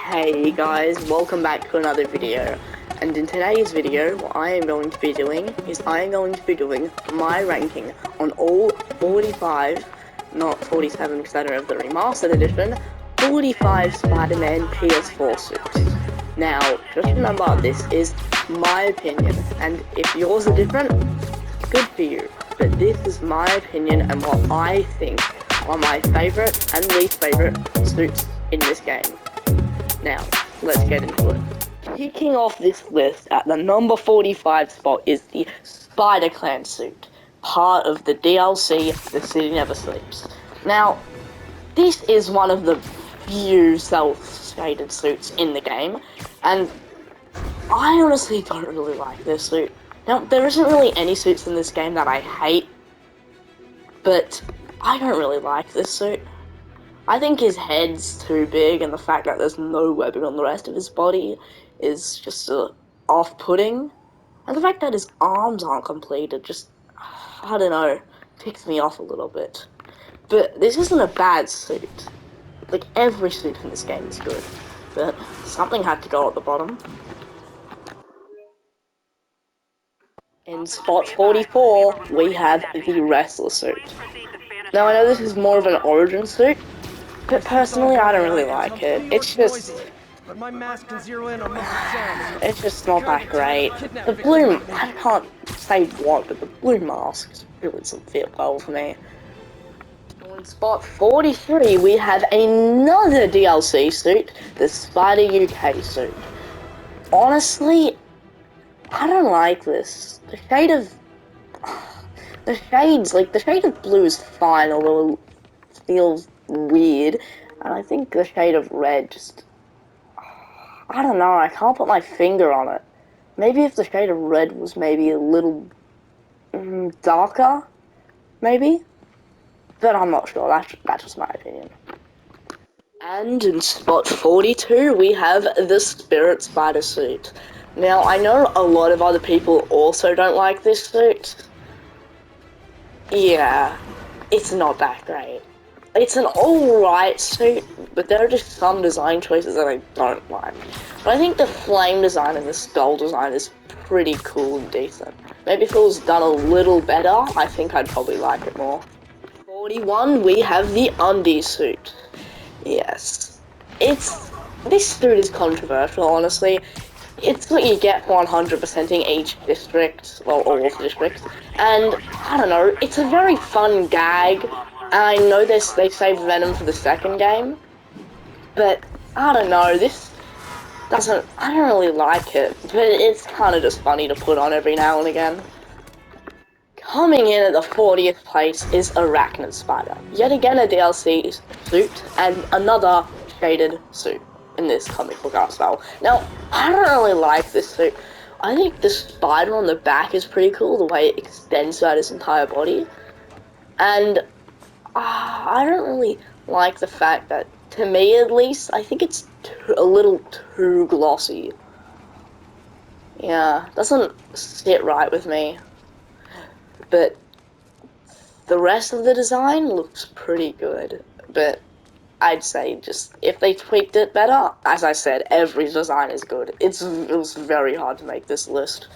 Hey guys, welcome back to another video. And in today's video, what I am going to be doing is my ranking on all 45, not 47 because I don't have the remastered edition, 45 Spider-Man PS4 suits. Now, just remember, this is my opinion, and if yours are different, good for you. But this is my opinion and what I think are my favourite and least favourite suits in this game. Now, let's get into it. Kicking off this list at the number 45 spot is the Spider-Clan suit, part of the DLC, The City Never Sleeps. Now, this is one of the few self-shaded suits in the game, and I honestly don't really like this suit. Now, there isn't really any suits in this game that I hate, but I don't really like this suit. I think his head's too big, and the fact that there's no webbing on the rest of his body is just off-putting. And the fact that his arms aren't completed just, I don't know, ticks me off a little bit. But this isn't a bad suit. Like, every suit in this game is good. But something had to go at the bottom. In spot 44, we have the Wrestler suit. Now, I know this is more of an origin suit, but personally, I don't really like it. It's just not that great. The blue, I can't say what, but the blue mask really doesn't fit well for me. In spot 43, we have another DLC suit, the Spider UK suit. Honestly, I don't like this. The shade of blue is fine, although it feels weird. And I think the shade of red just, I don't know, I can't put my finger on it. Maybe if the shade of red was maybe a little darker, maybe? But I'm not sure, that's just my opinion. And in spot 42, we have the Spirit Spider suit. Now, I know a lot of other people also don't like this suit. Yeah, it's not that great. It's an alright suit, but there are just some design choices that I don't like. But I think the flame design and the skull design is pretty cool and decent. Maybe if it was done a little better, I think I'd probably like it more. 41, we have the Undie suit. Yes. This suit is controversial, honestly. It's what you get for 100%ing each district, well, all of the districts, and, I don't know, it's a very fun gag, and I know they saved Venom for the second game, but, I don't know, I don't really like it, but it's kind of just funny to put on every now and again. Coming in at the 40th place is Arachnid Spider, yet again a DLC suit, and another shaded suit in this comic book art style. Now, I don't really like this suit. I think the spider on the back is pretty cool, the way it extends throughout his entire body. And I don't really like the fact that, to me at least, I think it's a little too glossy. Yeah, doesn't sit right with me. But the rest of the design looks pretty good, but I'd say just, if they tweaked it better, as I said, every design is good. It was very hard to make this list.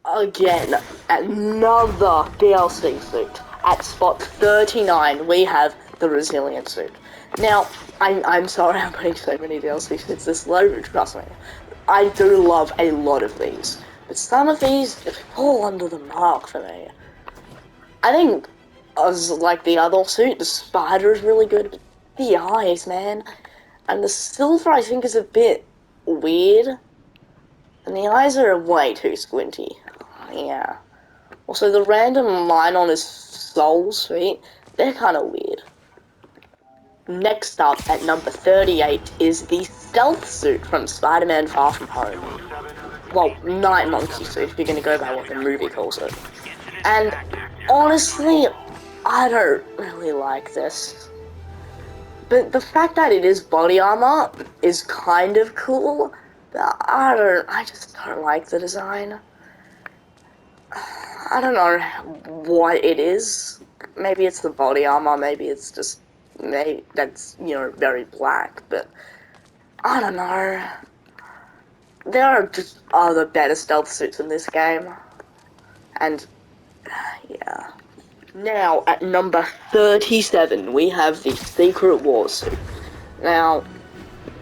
Again, another DLC suit. At spot 39, we have the Resilient suit. Now, I'm sorry I'm putting so many DLC suits this low, trust me. I do love a lot of these, but some of these just fall under the mark for me. I think, as like the other suit, the spider is really good, but the eyes, man. And the silver, I think, is a bit weird. And the eyes are way too squinty. Yeah. Also, the random line on his soles feet, they're kind of weird. Next up, at number 38, is the Stealth suit from Spider-Man Far From Home. Well, Night Monkey suit, if you're gonna go by what the movie calls it. And honestly, I don't really like this. But the fact that it is body armor is kind of cool, but I just don't like the design. I don't know what it is. Maybe it's the body armor, maybe it's just, maybe that's, very black, but I don't know. There are just other better stealth suits in this game. And, yeah. Now, at number 37, we have the Secret War suit. Now,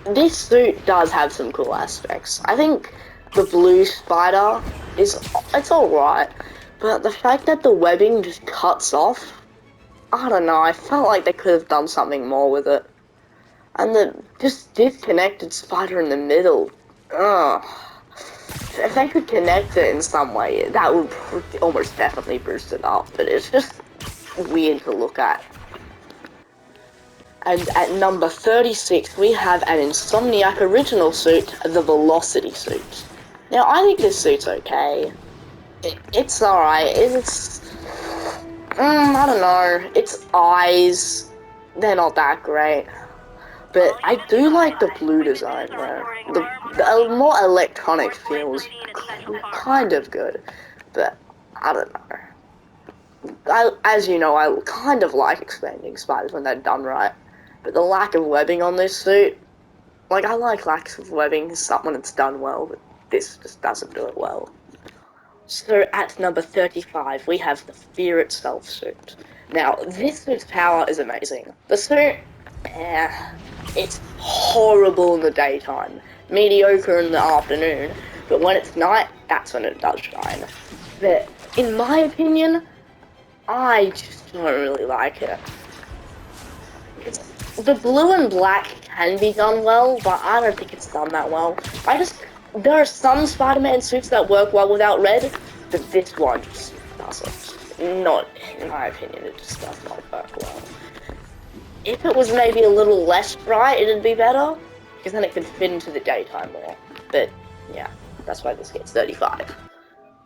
this suit does have some cool aspects. I think the blue spider it's alright, but the fact that the webbing just cuts off, I don't know, I felt like they could have done something more with it. And the just disconnected spider in the middle, ugh. If they could connect it in some way, that would almost definitely boost it up, but it's just weird to look at. And at number 36, we have an Insomniac original suit, the Velocity suit. Now, I think this suit's okay. It's alright. I don't know. Its eyes, they're not that great. But I do like the blue design, though. The more electronic feels kind of good. But, I don't know. As you know, I kind of like expanding spiders when they're done right. But the lack of webbing on this suit, like, I like lack of webbing when it's done well, but this just doesn't do it well. So, at number 35, we have the Fear Itself suit. Now, this suit's power is amazing. The suit, it's horrible in the daytime, mediocre in the afternoon, but when it's night, that's when it does shine. But, in my opinion, I just don't really like it. The blue and black can be done well, but I don't think it's done that well. There are some Spider-Man suits that work well without red, but this one just doesn't. Not, in my opinion, it just does not work well. If it was maybe a little less bright, it'd be better, because then it could fit into the daytime more. But, yeah, that's why this gets 35.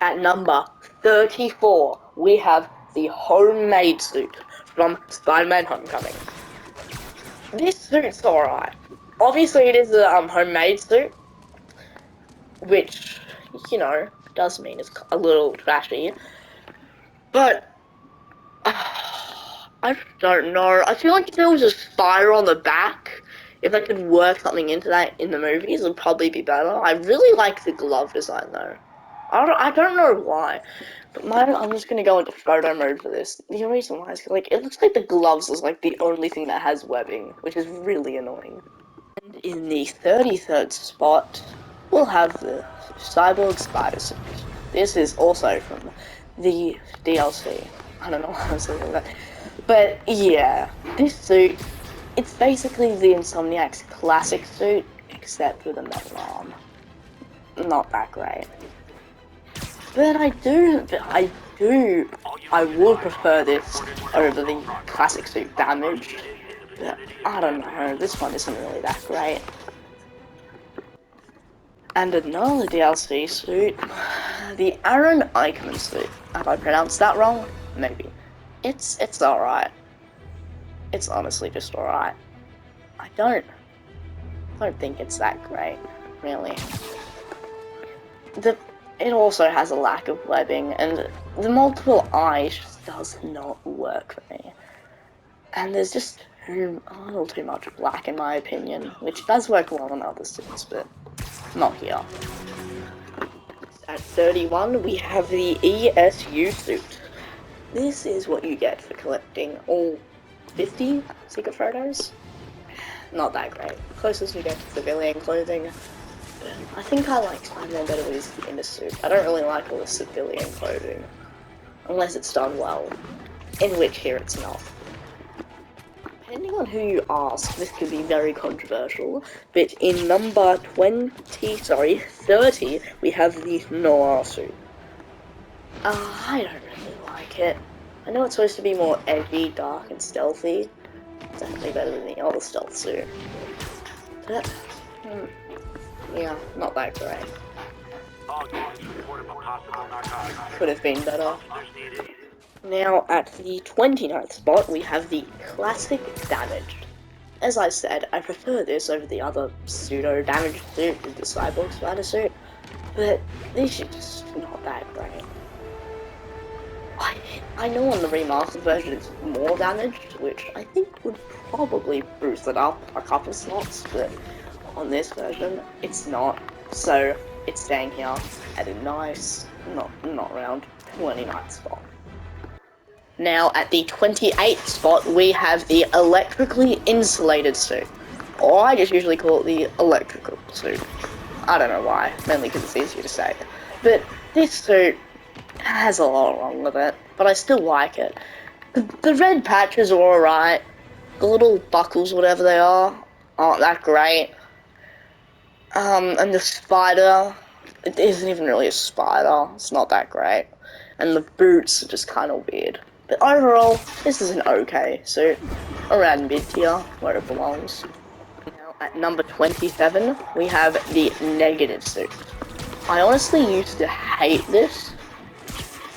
At number 34, we have the Homemade suit from Spider-Man Homecoming. This suit's alright. Obviously, it is a homemade suit, which, you know, does mean it's a little trashy. But, I don't know. I feel like if there was a spider on the back, if I could work something into that in the movies, it would probably be better. I really like the glove design, though. I don't know why, but I'm just gonna go into photo mode for this. The reason why is like it looks like the gloves is like the only thing that has webbing, which is really annoying. And in the 33rd spot, we'll have the Cyborg Spider suit. This is also from the DLC. I don't know why I was saying that, but yeah, this suit, it's basically the Insomniac's classic suit, except with a metal arm. Not that great. But I would prefer this over the classic suit damaged. But I don't know, this one isn't really that great. And another DLC suit, the Aaron Eichmann suit. Have I pronounced that wrong? Maybe. It's alright. It's honestly just alright. I don't think it's that great, really. It also has a lack of webbing, and the multiple eyes just does not work for me. And there's just a little too much black in my opinion, which does work well on other suits, but not here. At 31, we have the ESU suit. This is what you get for collecting all 50 secret photos. Not that great. Closest we get to civilian clothing. I think I like Spider-Man better when he's in a suit. I don't really like all the civilian clothing. Unless it's done well. In which here it's not. Depending on who you ask, this could be very controversial. But in number 30, we have the Noir suit. I don't really like it. I know it's supposed to be more edgy, dark, and stealthy. It's definitely better than the other stealth suit. But, yeah, not that great. Could have been better. Now, at the 29th spot, we have the Classic Damaged. As I said, I prefer this over the other pseudo-damaged suit, the Cyborg Spider suit, but this is just not that great. I know on the remastered version it's more damaged, which I think would probably boost it up a couple slots, but on this version, it's not. So it's staying here at a nice, not round 29th spot. Now at the 28th spot, we have the electrically insulated suit. Or I just usually call it the electrical suit. I don't know why, mainly because it's easier to say. But this suit has a lot wrong with it, but I still like it. The red patches are alright. The little buckles, whatever they are, aren't that great. And the spider, it isn't even really a spider, it's not that great. And the boots are just kind of weird. But overall, this is an okay suit, around mid-tier, where it belongs. Now, at number 27, we have the negative suit. I honestly used to hate this,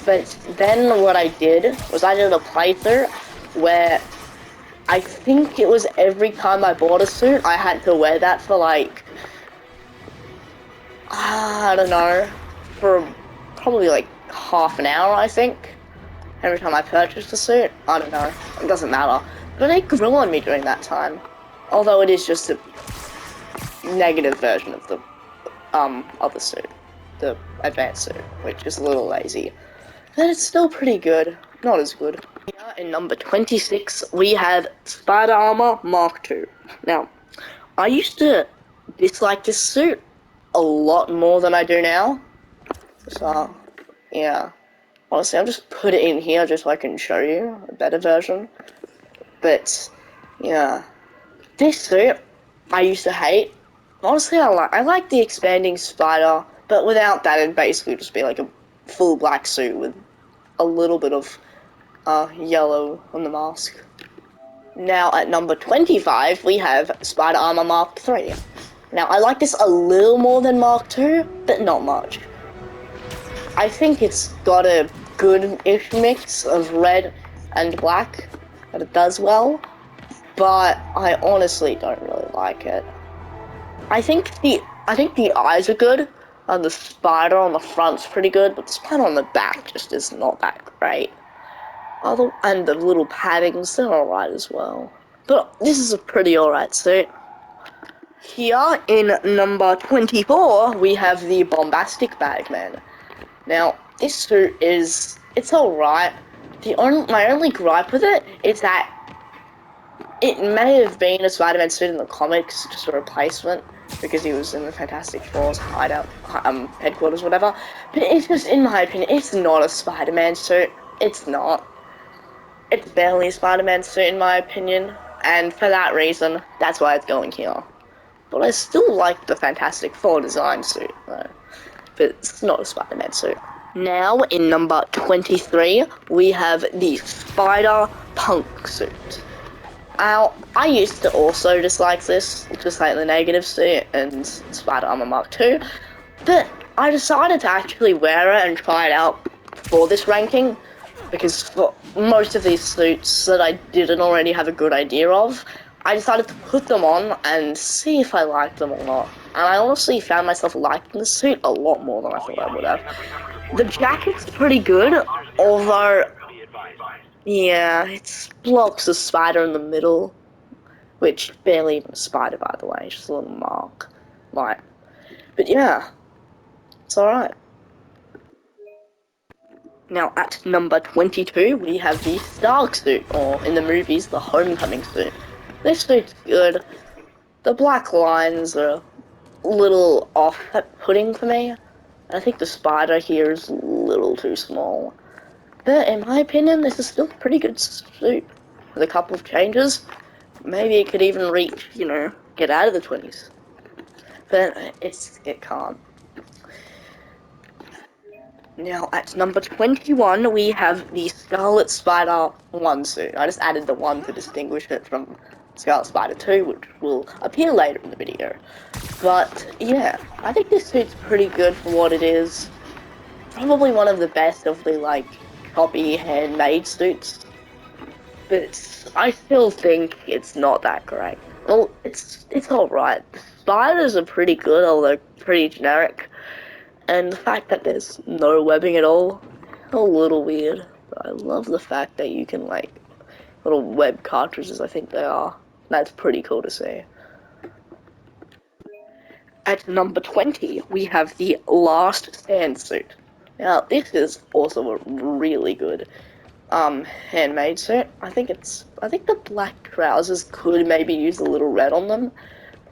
but then what I did was I did a playthrough where I think it was every time I bought a suit, I had to wear that for like, I don't know, for probably like half an hour, I think. Every time I purchased a suit, I don't know, it doesn't matter. But it grew on me during that time. Although it is just a negative version of the other suit, the advanced suit, which is a little lazy. But it's still pretty good, not as good. Here in number 26, we have Spider Armor Mark II. Now, I used to dislike this suit a lot more than I do now. So, yeah. Honestly, I'll just put it in here just so I can show you a better version. But, yeah. This suit, I used to hate. Honestly, I like the expanding spider, but without that, it'd basically just be like a full black suit with a little bit of yellow on the mask. Now, at number 25, we have Spider Armor Mark III. Now, I like this a little more than Mark II, but not much. I think it's got a good-ish mix of red and black that it does well, but I honestly don't really like it. I think the eyes are good, and the spider on the front's pretty good, but the spider on the back just is not that great. And the little paddings, they're alright as well. But this is a pretty alright suit. Here in number 24, we have the Bombastic Bagman. Now, this suit it's alright. My only gripe with it is that it may have been a Spider-Man suit in the comics, just a replacement, because he was in the Fantastic Four's hideout, headquarters, whatever. But it's just, in my opinion, it's not a Spider-Man suit. It's not. It's barely a Spider-Man suit, in my opinion, and for that reason, that's why it's going here. But I still like the Fantastic Four design suit, though. But it's not a Spider-Man suit. Now, in number 23, we have the Spider-Punk suit. Now, I used to also dislike this, just like the negative suit and Spider Armor Mark II, but I decided to actually wear it and try it out for this ranking, because for most of these suits that I didn't already have a good idea of, I decided to put them on and see if I liked them or not. And I honestly found myself liking the suit a lot more than I thought I would have. The jacket's pretty good, although, yeah, it blocks the spider in the middle, which barely even a spider, by the way, just a little mark. Right. But yeah, it's alright. Now, at number 22, we have the Stark suit, or in the movies, the Homecoming suit. This suit's good. The black lines are a little off-putting for me. I think the spider here is a little too small. But in my opinion, this is still a pretty good suit. With a couple of changes, maybe it could even reach, get out of the 20s. But it can't. Now, at number 21, we have the Scarlet Spider 1 suit. I just added the 1 to distinguish it from Scarlet Spider 2, which will appear later in the video. But, yeah, I think this suit's pretty good for what it is. Probably one of the best of the, copy handmade suits. But I still think it's not that great. Well, it's alright. The spiders are pretty good, although pretty generic. And the fact that there's no webbing at all, a little weird. But I love the fact that you can, little web cartridges, I think they are. That's pretty cool to see. at number 20, we have the Last Stand suit. Now, this is also a really good handmade suit. I think the black trousers could maybe use a little red on them.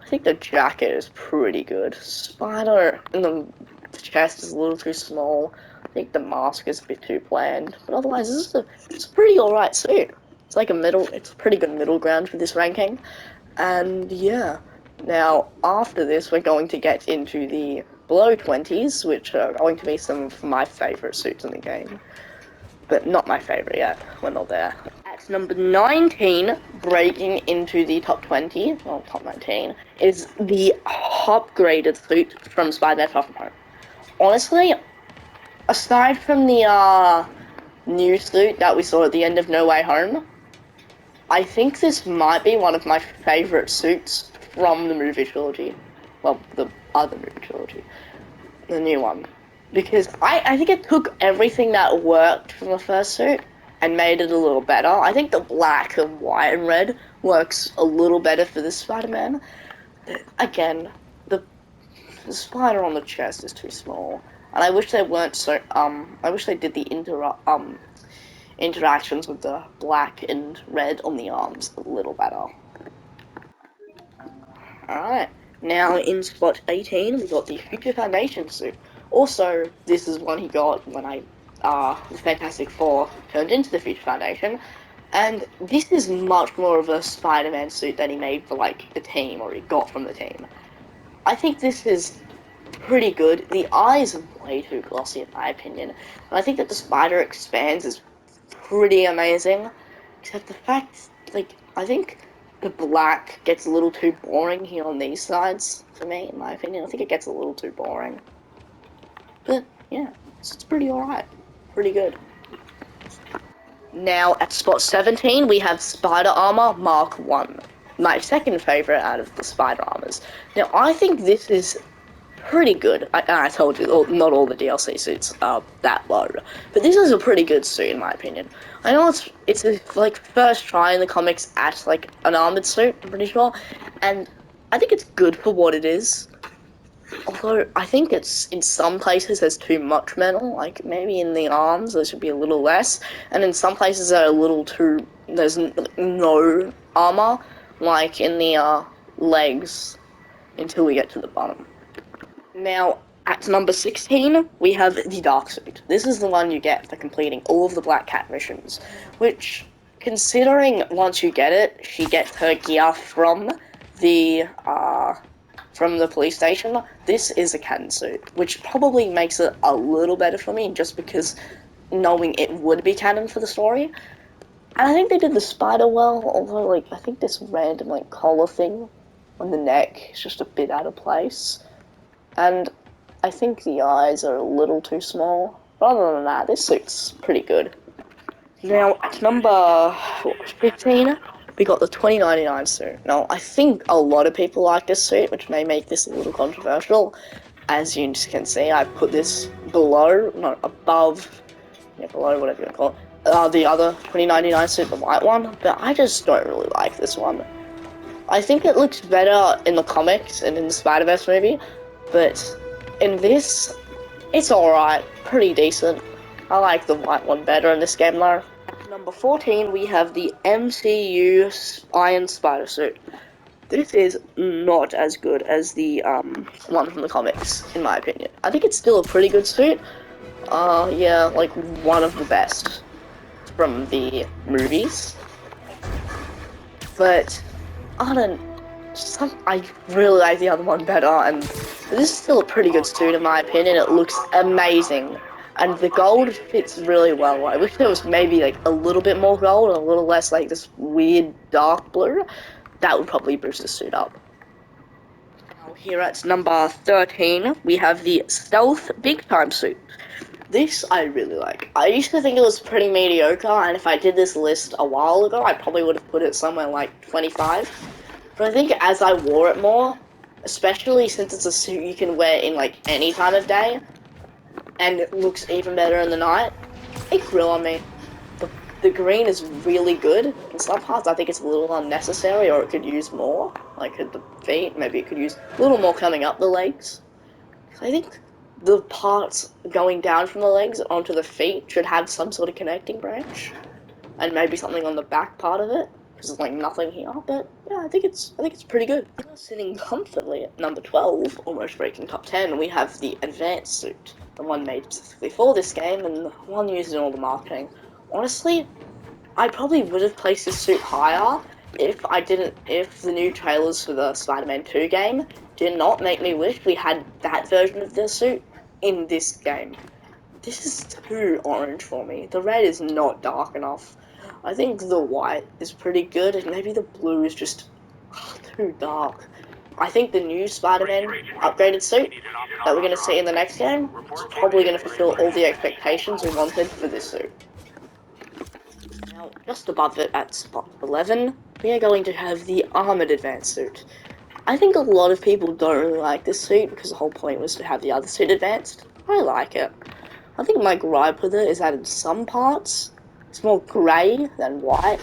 I think the jacket is pretty good. Spider in the chest is a little too small. I think the mask is a bit too bland. But otherwise, it's a pretty alright suit. It's like it's a pretty good middle ground for this ranking. And yeah. Now, after this, we're going to get into the below 20s, which are going to be some of my favourite suits in the game. But not my favourite yet. We're not there. At number 19, breaking into the top 20, well, top 19, is the upgraded suit from Spider-Man Far From Home. Honestly, aside from the new suit that we saw at the end of No Way Home, I think this might be one of my favourite suits from the movie trilogy. Well, the other movie trilogy. The new one. Because I think it took everything that worked from the first suit and made it a little better. I think the black and white and red works a little better for this Spider-Man. Again, the spider on the chest is too small. And I wish they weren't so, I wish they did the interactions with the black and red on the arms a little better. Alright, now in spot 18, we got the Future Foundation suit. Also, this is one he got when the Fantastic Four turned into the Future Foundation, and this is much more of a Spider-Man suit that he made for, like, the team, or he got from the team. I think this is pretty good. The eyes are way too glossy, in my opinion, and I think that the spider expands is pretty amazing, except the fact, like, I think the black gets a little too boring here on these sides, for me, in my opinion. I think it gets a little too boring. But, yeah, it's pretty alright. Pretty good. Now, at spot 17, we have Spider Armor Mark 1. My second favourite out of the Spider Armors. Now, I think this is pretty good. I told you, not all the DLC suits are that low. But this is a pretty good suit, in my opinion. I know it's a, like, first try in the comics at, like, an armored suit, I'm pretty sure. And I think it's good for what it is. Although, I think it's, in some places, there's too much metal. Like, maybe in the arms, there should be a little less. And in some places, there's no armor. Like, in the, legs, until we get to the bottom. Now, at number 16, we have the Dark Suit. This is the one you get for completing all of the Black Cat missions. Which, considering once you get it, she gets her gear from the police station, this is a canon suit, which probably makes it a little better for me, just because knowing it would be canon for the story. And I think they did the spider well, although, like, I think this random, like, collar thing on the neck is just a bit out of place. And I think the eyes are a little too small. But other than that, this suit's pretty good. Now, at number 15, we got the 2099 suit. Now, I think a lot of people like this suit, which may make this a little controversial. As you can see, I put this below, above, below, whatever you want to call it, the other 2099 suit, the white one, but I just don't really like this one. I think it looks better in the comics and in the Spider-Verse movie, but in this, it's alright, pretty decent. I like the white one better in this game though. At number 14, we have the MCU Iron Spider suit. This is not as good as the one from the comics, in my opinion. I think it's still a pretty good suit. Yeah, like one of the best from the movies. But I really like the other one better, and this is still a pretty good suit in my opinion. It looks amazing, and the gold fits really well. I wish there was maybe like a little bit more gold and a little less like this weird dark blue. That would probably boost the suit up. Now here at number 13, we have the Stealth Big Time suit. This I really like. I used to think it was pretty mediocre, and if I did this list a while ago, I probably would have put it somewhere like 25. But I think as I wore it more, especially since it's a suit you can wear in like any time of day, and it looks even better in the night, it grew on me. The green is really good. In some parts I think it's a little unnecessary, or it could use more. like at the feet. Maybe it could use a little more coming up the legs. I think the parts going down from the legs onto the feet should have some sort of connecting branch, and maybe something on the back part of it, because there's like nothing here. But yeah, I think it's pretty good. Sitting comfortably at number 12, almost breaking top 10, we have the advanced suit, the one made specifically for this game and the one used in all the marketing. Honestly, I probably would have placed this suit higher if the new trailers for the Spider-Man 2 game did not make me wish we had that version of the suit in this game. This is too orange for me. The red is not dark enough. I think the white is pretty good, and maybe the blue is just too dark. I think the new Spider-Man upgraded suit that we're going to see in the next game is probably going to fulfill all the expectations we wanted for this suit. Now, just above it at spot 11, we are going to have the Armored Advanced Suit. I think a lot of people don't really like this suit because the whole point was to have the other suit advanced. I like it. I think my gripe with it is that in some parts, it's more grey than white.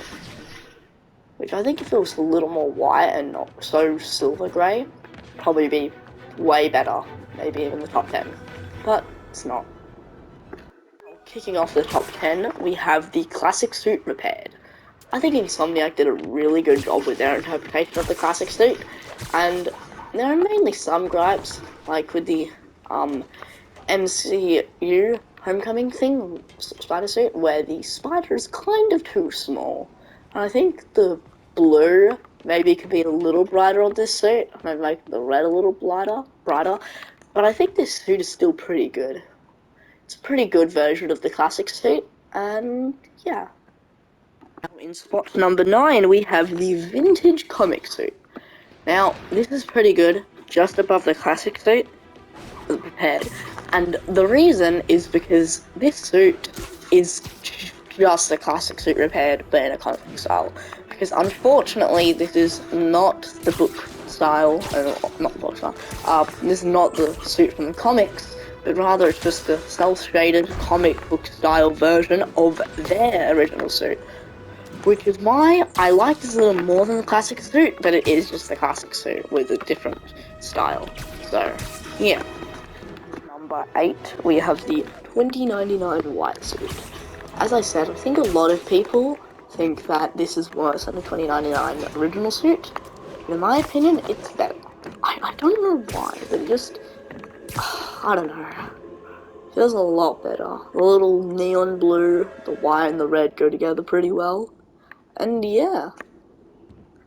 Which I think if it was a little more white and not so silver grey, probably be way better. Maybe even the top 10. But it's not. Kicking off the top 10, we have the classic suit repaired. I think Insomniac did a really good job with their interpretation of the classic suit, and there are mainly some gripes, like with the MCU Homecoming thing, spider suit, where the spider is kind of too small. And I think the blue maybe could be a little brighter on this suit, maybe make the red a little brighter, but I think this suit is still pretty good. It's a pretty good version of the classic suit, and yeah. Now in spot number 9, we have the vintage comic suit. Now, this is pretty good, just above the classic suit, prepared. And the reason is because this suit is just a classic suit repaired, but in a comic style. Because unfortunately, this is not the book style, not the book style, this is not the suit from the comics, but rather it's just the cel-shaded comic book style version of their original suit. Which is why I like this a little more than the classic suit, but it is just the classic suit with a different style. So, yeah. Number 8, we have the 2099 white suit. As I said, I think a lot of people think that this is worse than the 2099 original suit. In my opinion, it's better. I don't know why, but it just... I don't know. It feels a lot better. The little neon blue, the white and the red go together pretty well. And yeah,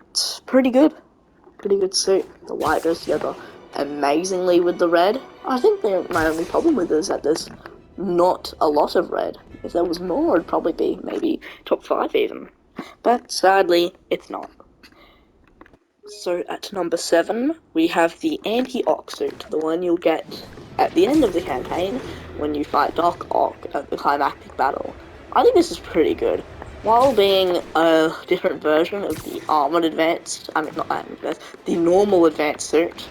it's pretty good. Pretty good suit. The white goes together amazingly with the red. I think my only problem with it is that there's not a lot of red. If there was more, it'd probably be maybe top 5 even. But sadly, it's not. So at number 7, we have the Anti-Ock suit, the one you'll get at the end of the campaign when you fight Doc Ock at the climactic battle. I think this is pretty good. While being a different version of the Armored Advanced, the normal Advanced suit,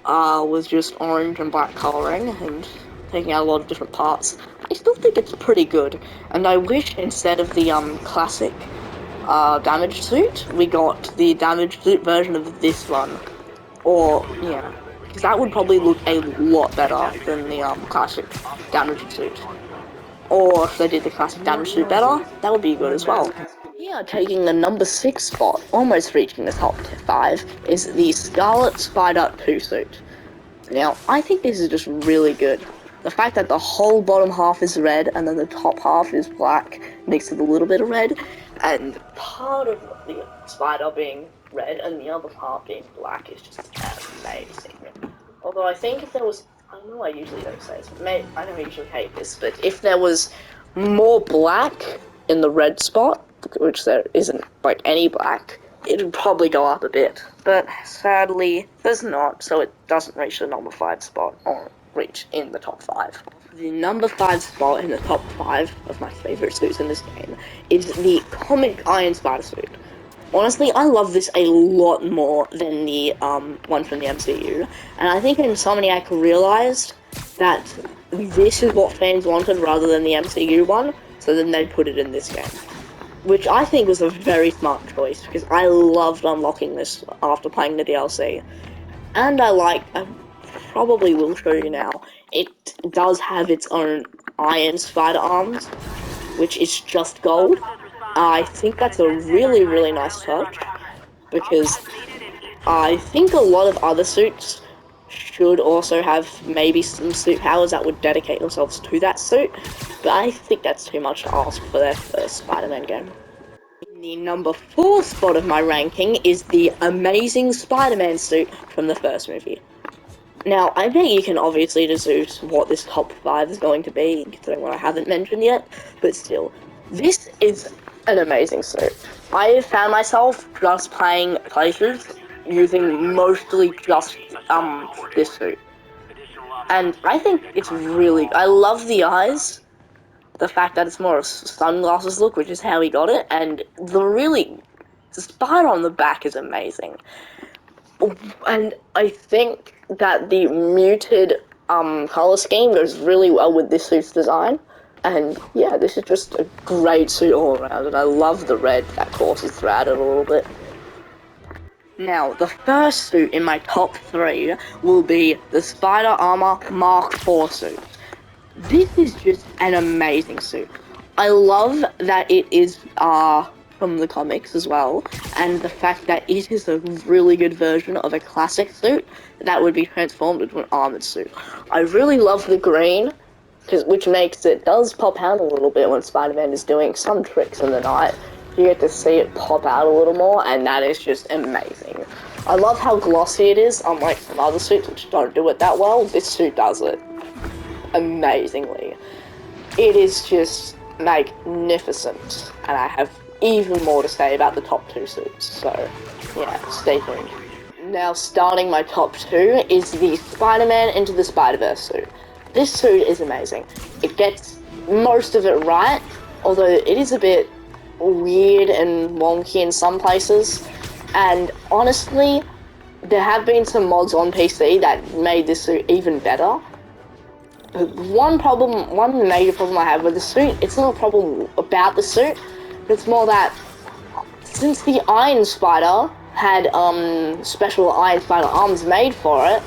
was just orange and black coloring and taking out a lot of different parts, I still think it's pretty good. And I wish instead of the classic damaged suit, we got the damaged suit version of this one. Or, yeah, because that would probably look a lot better than the classic damaged suit. Or if they did the classic damage suit better, that would be good as well. Here, taking the number 6 spot, almost reaching the top 5, is the Scarlet Spider 2 suit. Now, I think this is just really good. The fact that the whole bottom half is red, and then the top half is black, mixed with a little bit of red, and part of the spider being red and the other part being black is just amazing. Although I think if there was... I know I usually don't say this, but I don't usually hate this, but if there was more black in the red spot, which there isn't, like, any black, it would probably go up a bit. But sadly, there's not, so it doesn't reach the number 5 spot, or reach in the top 5. The number 5 spot in the top 5 of my favourite suits in this game is the comic Iron Spider suit. Honestly, I love this a lot more than the one from the MCU, and I think Insomniac realized that this is what fans wanted rather than the MCU one, so then they put it in this game. which I think was a very smart choice, because I loved unlocking this after playing the DLC. And I probably will show you now, it does have its own iron spider arms, which is just gold. I think that's a really, really nice touch, because I think a lot of other suits should also have maybe some suit powers that would dedicate themselves to that suit, but I think that's too much to ask for their first Spider-Man game. In the number 4 spot of my ranking is the Amazing Spider-Man suit from the first movie. Now, I bet you can obviously deduce what this top 5 is going to be, considering what I haven't mentioned yet, but still, this is an amazing suit. I have found myself just playing places using mostly just this suit. And I think it's really, I love the eyes, the fact that it's more of a sunglasses look, which is how he got it, and the spider on the back is amazing. And I think that the muted color scheme goes really well with this suit's design. And yeah, this is just a great suit all around, and I love the red that courses throughout it a little bit. Now, the first suit in my top 3 will be the Spider Armor Mark IV suit. This is just an amazing suit. I love that it is from the comics as well, and the fact that it is a really good version of a classic suit that would be transformed into an armored suit. I really love the green, which makes it does pop out a little bit when Spider-Man is doing some tricks in the night. You get to see it pop out a little more, and that is just amazing. I love how glossy it is, unlike some other suits which don't do it that well. This suit does it amazingly. It is just magnificent, and I have even more to say about the top 2 suits, so yeah, stay tuned. Now, starting my top 2 is the Spider-Man Into the Spider-Verse suit. This suit is amazing. It gets most of it right, although it is a bit weird and wonky in some places, and honestly, there have been some mods on PC that made this suit even better. One major problem I have with the suit, it's not a problem about the suit, it's more that since the Iron Spider had special Iron Spider arms made for it,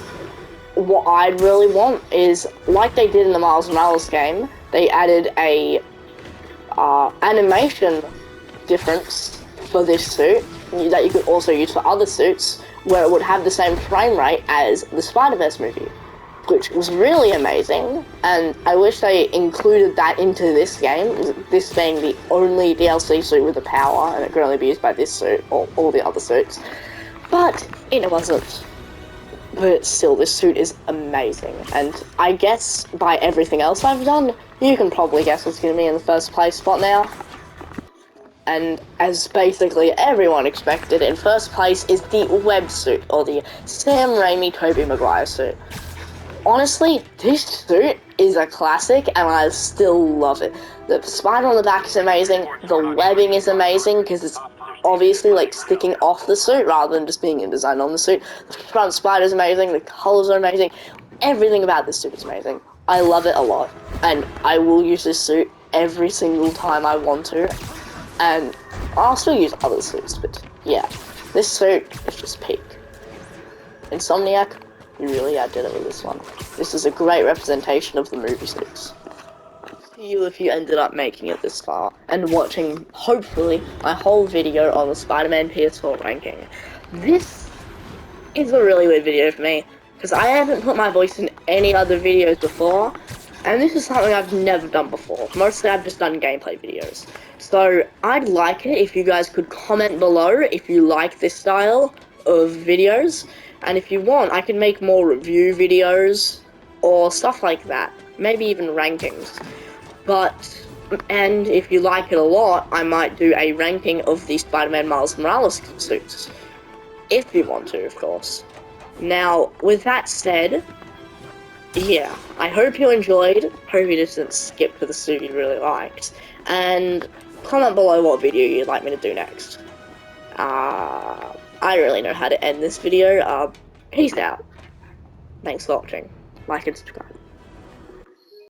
what I'd really want is, like they did in the Miles Morales game, they added a animation difference for this suit that you could also use for other suits, where it would have the same frame rate as the Spider-Verse movie, which was really amazing, and I wish they included that into this game, this being the only DLC suit with the power, and it could only be used by this suit, or all the other suits, but it wasn't. But still, this suit is amazing, and I guess by everything else I've done, you can probably guess what's going to be in the first place spot now. And as basically everyone expected, in first place is the Web suit, or the Sam Raimi Tobey Maguire suit. Honestly, this suit is a classic, and I still love it. The spider on the back is amazing, the webbing is amazing, because it's obviously like sticking off the suit rather than just being designed on the suit. The front spider is amazing, the colors are amazing, everything about this suit is amazing. I love it a lot, and I will use this suit every single time I want to, and I'll still use other suits, but yeah, this suit is just peak. Insomniac, you really outdid it with this one. This is a great representation of the movie suits. See you if you ended up making it this far, and watching, hopefully, my whole video on the Spider-Man PS4 ranking. This is a really weird video for me, because I haven't put my voice in any other videos before, and this is something I've never done before. Mostly I've just done gameplay videos. So I'd like it if you guys could comment below if you like this style of videos, and if you want, I can make more review videos or stuff like that, maybe even rankings. And if you like it a lot, I might do a ranking of the Spider-Man Miles Morales suits, if you want to, of course. Now, with that said, yeah, I hope you enjoyed, hope you didn't skip to the suit you really liked, and comment below what video you'd like me to do next. I don't really know how to end this video. Peace out. Thanks for watching. Like and subscribe.